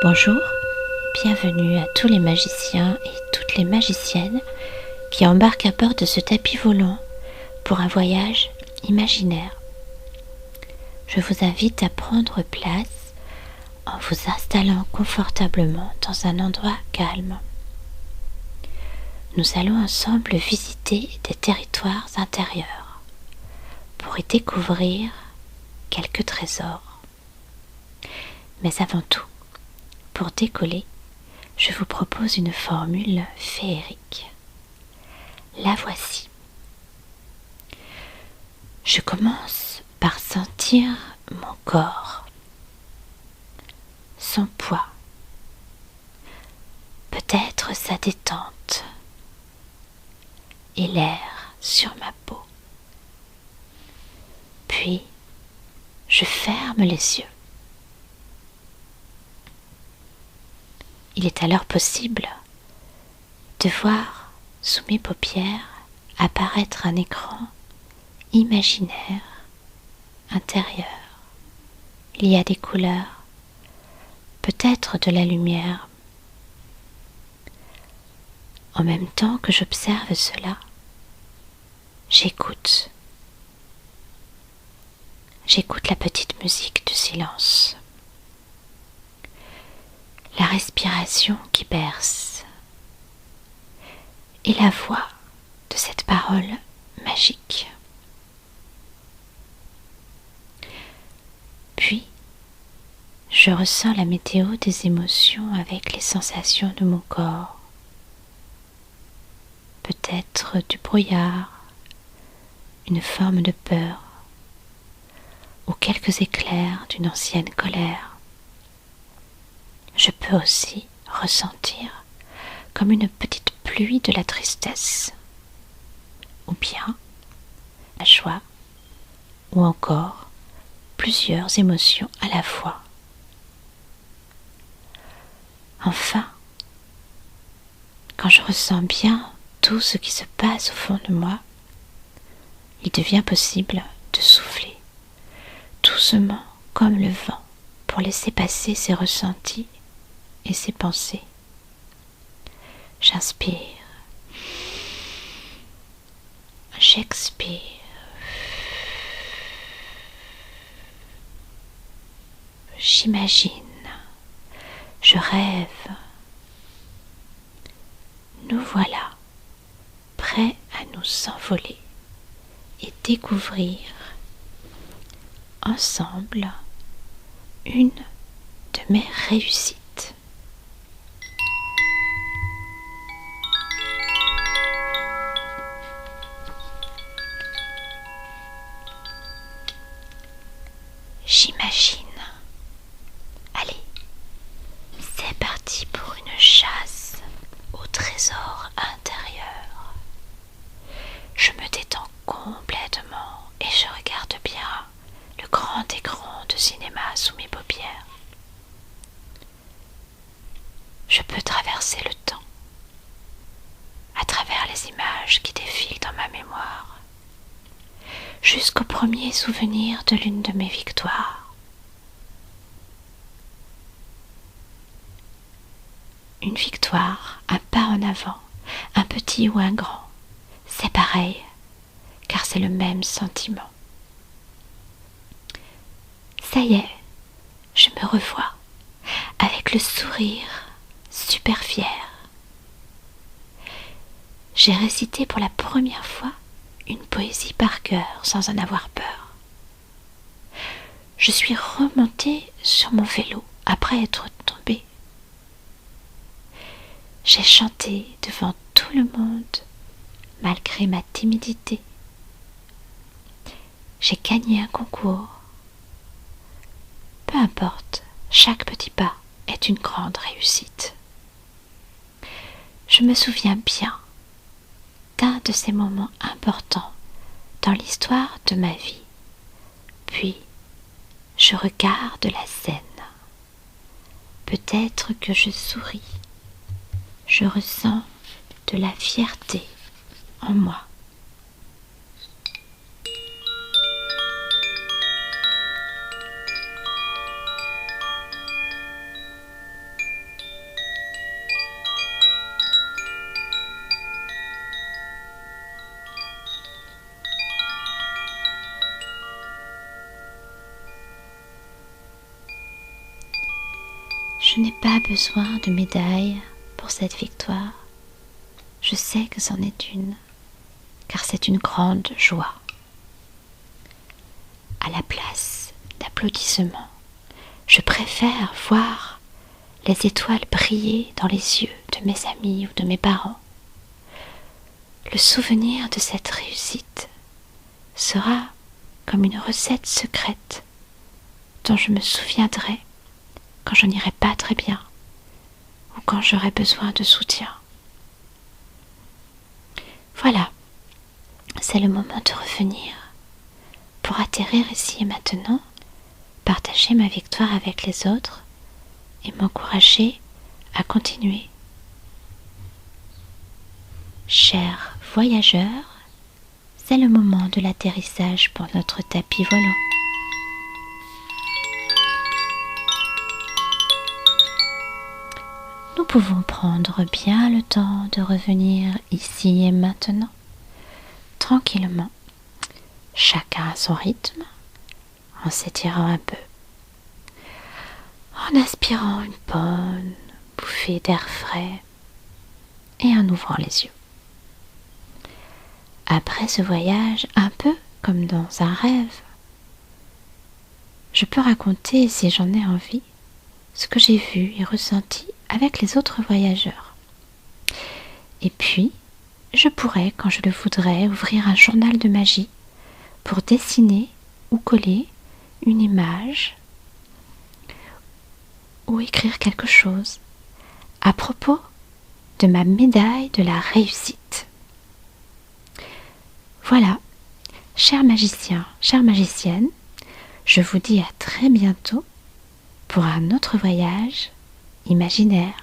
Bonjour, bienvenue à tous les magiciens et toutes les magiciennes qui embarquent à bord de ce tapis volant pour un voyage imaginaire. Je vous invite à prendre place en vous installant confortablement dans un endroit calme. Nous allons ensemble visiter des territoires intérieurs pour y découvrir quelques trésors. Mais avant tout, pour décoller, je vous propose une formule féerique. La voici. Je commence par sentir mon corps, son poids, peut-être sa détente et l'air sur ma peau. Puis, je ferme les yeux. Il est alors possible de voir sous mes paupières apparaître un écran imaginaire intérieur. Il y a des couleurs, peut-être de la lumière. En même temps que j'observe cela, j'écoute la petite musique du silence. La respiration qui berce et la voix de cette parole magique. Puis, je ressens la météo des émotions avec les sensations de mon corps. Peut-être du brouillard, une forme de peur ou quelques éclairs d'une ancienne colère. Je peux aussi ressentir comme une petite pluie de la tristesse, ou bien la joie, ou encore plusieurs émotions à la fois. Enfin, quand je ressens bien tout ce qui se passe au fond de moi, il devient possible de souffler doucement comme le vent pour laisser passer ses ressentis et ses pensées. J'inspire, j'expire, j'imagine, je rêve. Nous voilà prêts à nous envoler et découvrir ensemble une de mes réussites. J'imagine. Allez, c'est parti pour une chasse au trésor intérieur. Je me détends complètement et je regarde bien le grand écran de cinéma sous mes paupières. Je peux traverser le temps à travers les images qui défilent dans ma mémoire jusqu'au premier souvenir de l'une de mes victoires. Une victoire, un pas en avant, un petit ou un grand, c'est pareil, car c'est le même sentiment. Ça y est, je me revois, avec le sourire, super fier. J'ai récité pour la première fois une poésie par cœur sans en avoir peur. Je suis remontée sur mon vélo après être tombée. J'ai chanté devant tout le monde malgré ma timidité. J'ai gagné un concours. Peu importe, chaque petit pas est une grande réussite. Je me souviens bien d'un de ces moments importants dans l'histoire de ma vie. Puis, je regarde la scène. Peut-être que je souris. Je ressens de la fierté en moi. Je n'ai pas besoin de médaille pour cette victoire. Je sais que c'en est une, car c'est une grande joie. À la place d'applaudissements, je préfère voir les étoiles briller dans les yeux de mes amis ou de mes parents. Le souvenir de cette réussite sera comme une recette secrète dont je me souviendrai quand je n'irai pas très bien ou quand j'aurai besoin de soutien. Voilà, c'est le moment de revenir pour atterrir ici et maintenant, partager ma victoire avec les autres et m'encourager à continuer. Chers voyageurs, c'est le moment de l'atterrissage pour notre tapis volant. Nous pouvons prendre bien le temps de revenir ici et maintenant, tranquillement, chacun à son rythme, en s'étirant un peu, en aspirant une bonne bouffée d'air frais et en ouvrant les yeux. Après ce voyage, un peu comme dans un rêve, je peux raconter, si j'en ai envie, ce que j'ai vu et ressenti avec les autres voyageurs. Et puis, je pourrais, quand je le voudrais, ouvrir un journal de magie pour dessiner ou coller une image ou écrire quelque chose à propos de ma médaille de la réussite. Voilà, chers magiciens, chères magiciennes, je vous dis à très bientôt pour un autre voyage imaginaire.